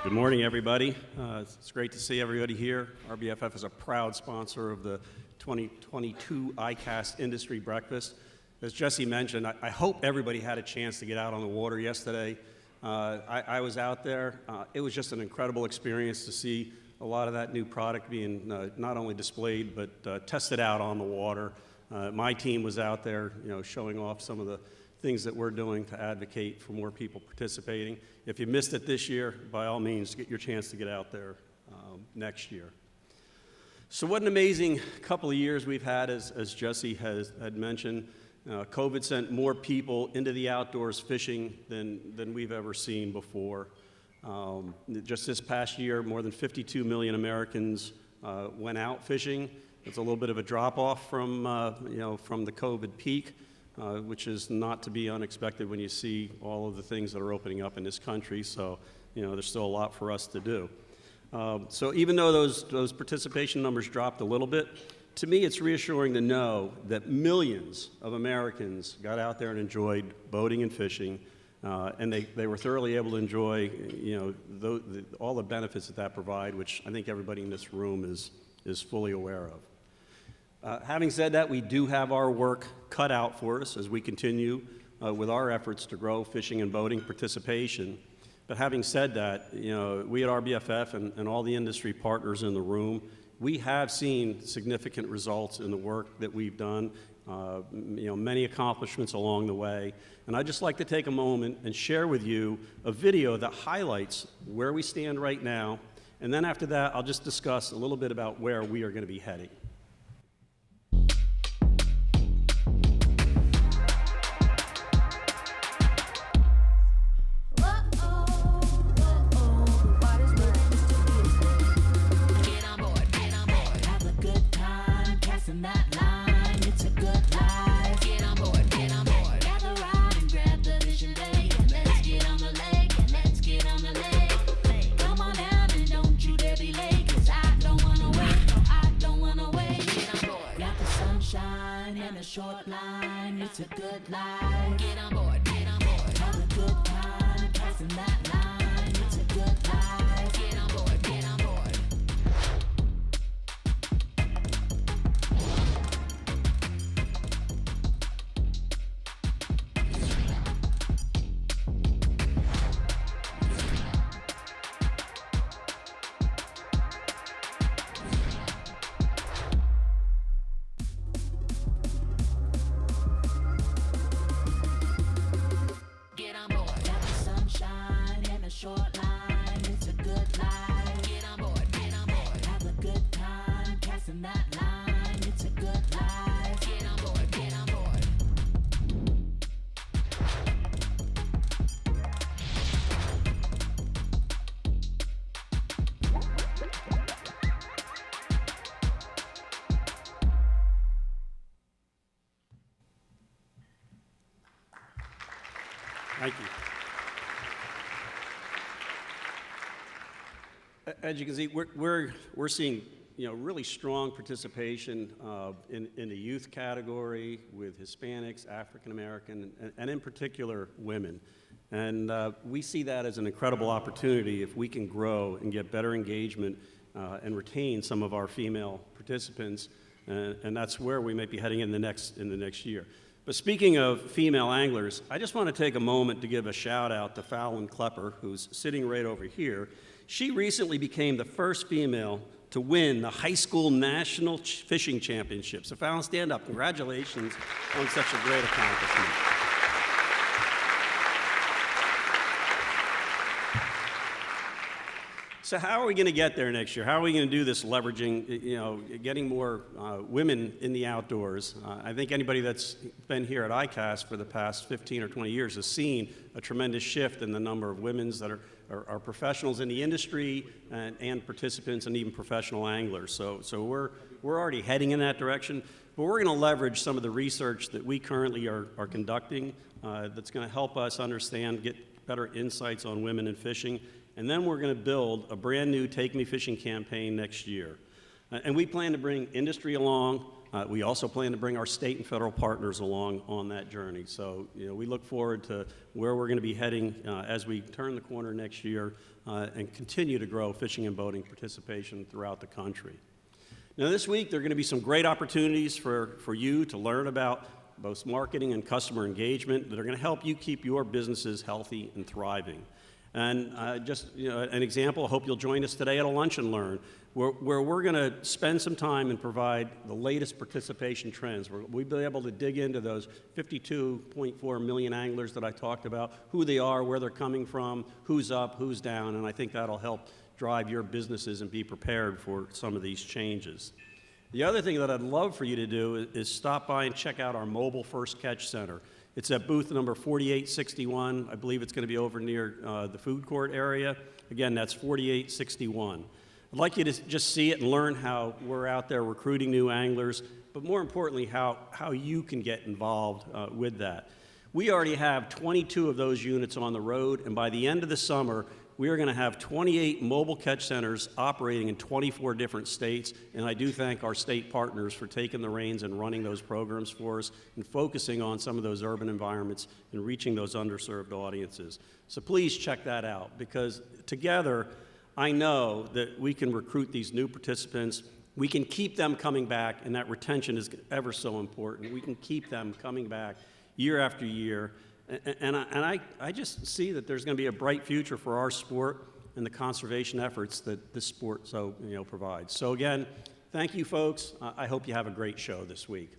Good morning, everybody. It's great to see everybody here. RBFF is a proud sponsor of the 2022 ICAST Industry Breakfast. As Jesse mentioned, I hope everybody had a chance to get out on the water yesterday. I was out there. It was just an incredible experience to see a lot of that new product being not only displayed, but tested out on the water. My team was out there, showing off some of the things that we're doing to advocate for more people participating. If you missed it this year, by all means, get your chance to get out there next year. So what an amazing couple of years we've had, as Jesse had mentioned. COVID sent more people into the outdoors fishing than we've ever seen before. Just this past year, more than 52 million Americans went out fishing. It's a little bit of a drop-off from the COVID peak. Which is not to be unexpected when you see all of the things that are opening up in this country. So, there's still a lot for us to do. So even though those participation numbers dropped a little bit, to me it's reassuring to know that millions of Americans got out there and enjoyed boating and fishing, and they were thoroughly able to enjoy, all the benefits that provide, which I think everybody in this room is fully aware of. Having said that, we do have our work cut out for us as we continue with our efforts to grow fishing and boating participation. But having said that, we at RBFF and all the industry partners in the room, we have seen significant results in the work that we've done, many accomplishments along the way. And I'd just like to take a moment and share with you a video that highlights where we stand right now. And then after that, I'll just discuss a little bit about where we are going to be heading. Short line, it's a good life. Get on board, get on board. Have a good time, passing that line. It's a good life. Get on board, get on board. Short line, it's a good life. Get on board, get on board. Have a good time, passing that line. It's a good life. Get on board, get on board. Thank you. As you can see, we're seeing really strong participation in the youth category with Hispanics, African American, and in particular women. And we see that as an incredible opportunity if we can grow and get better engagement and retain some of our female participants, and that's where we might be heading in the next year. But speaking of female anglers, I just want to take a moment to give a shout out to Fallon Klepper, who's sitting right over here. She recently became the first female to win the high school national fishing championship. So Fallon, stand up. Congratulations on such a great accomplishment. So how are we going to get there next year? How are we going to do this leveraging, getting more women in the outdoors? I think anybody that's been here at ICAST for the past 15 or 20 years has seen a tremendous shift in the number of women that are professionals in the industry and participants and even professional anglers. So we're already heading in that direction, but we're going to leverage some of the research that we currently are conducting that's going to help us understand, get better insights on women in fishing. And then we're going to build a brand new Take Me Fishing campaign next year. And we plan to bring industry along, We also plan to bring our state and federal partners along on that journey. So, we look forward to where we're going to be heading as we turn the corner next year and continue to grow fishing and boating participation throughout the country. Now, this week, there are going to be some great opportunities for you to learn about both marketing and customer engagement that are going to help you keep your businesses healthy and thriving. And just an example, I hope you'll join us today at a Lunch and Learn, where we're going to spend some time and provide the latest participation trends. We'll be able to dig into those 52.4 million anglers that I talked about, who they are, where they're coming from, who's up, who's down, and I think that'll help drive your businesses and be prepared for some of these changes. The other thing that I'd love for you to do is stop by and check out our Mobile First Catch Center. It's at booth number 4861. I believe it's going to be over near the food court area. Again, that's 4861. I'd like you to just see it and learn how we're out there recruiting new anglers, but more importantly, how you can get involved with that. We already have 22 of those units on the road, and by the end of the summer, we are going to have 28 mobile catch centers operating in 24 different states, and I do thank our state partners for taking the reins and running those programs for us and focusing on some of those urban environments and reaching those underserved audiences. So please check that out, because together, I know that we can recruit these new participants. We can keep them coming back, and that retention is ever so important. We can keep them coming back year after year. And I just see that there's going to be a bright future for our sport and the conservation efforts that this sport provides. So again, thank you, folks. I hope you have a great show this week.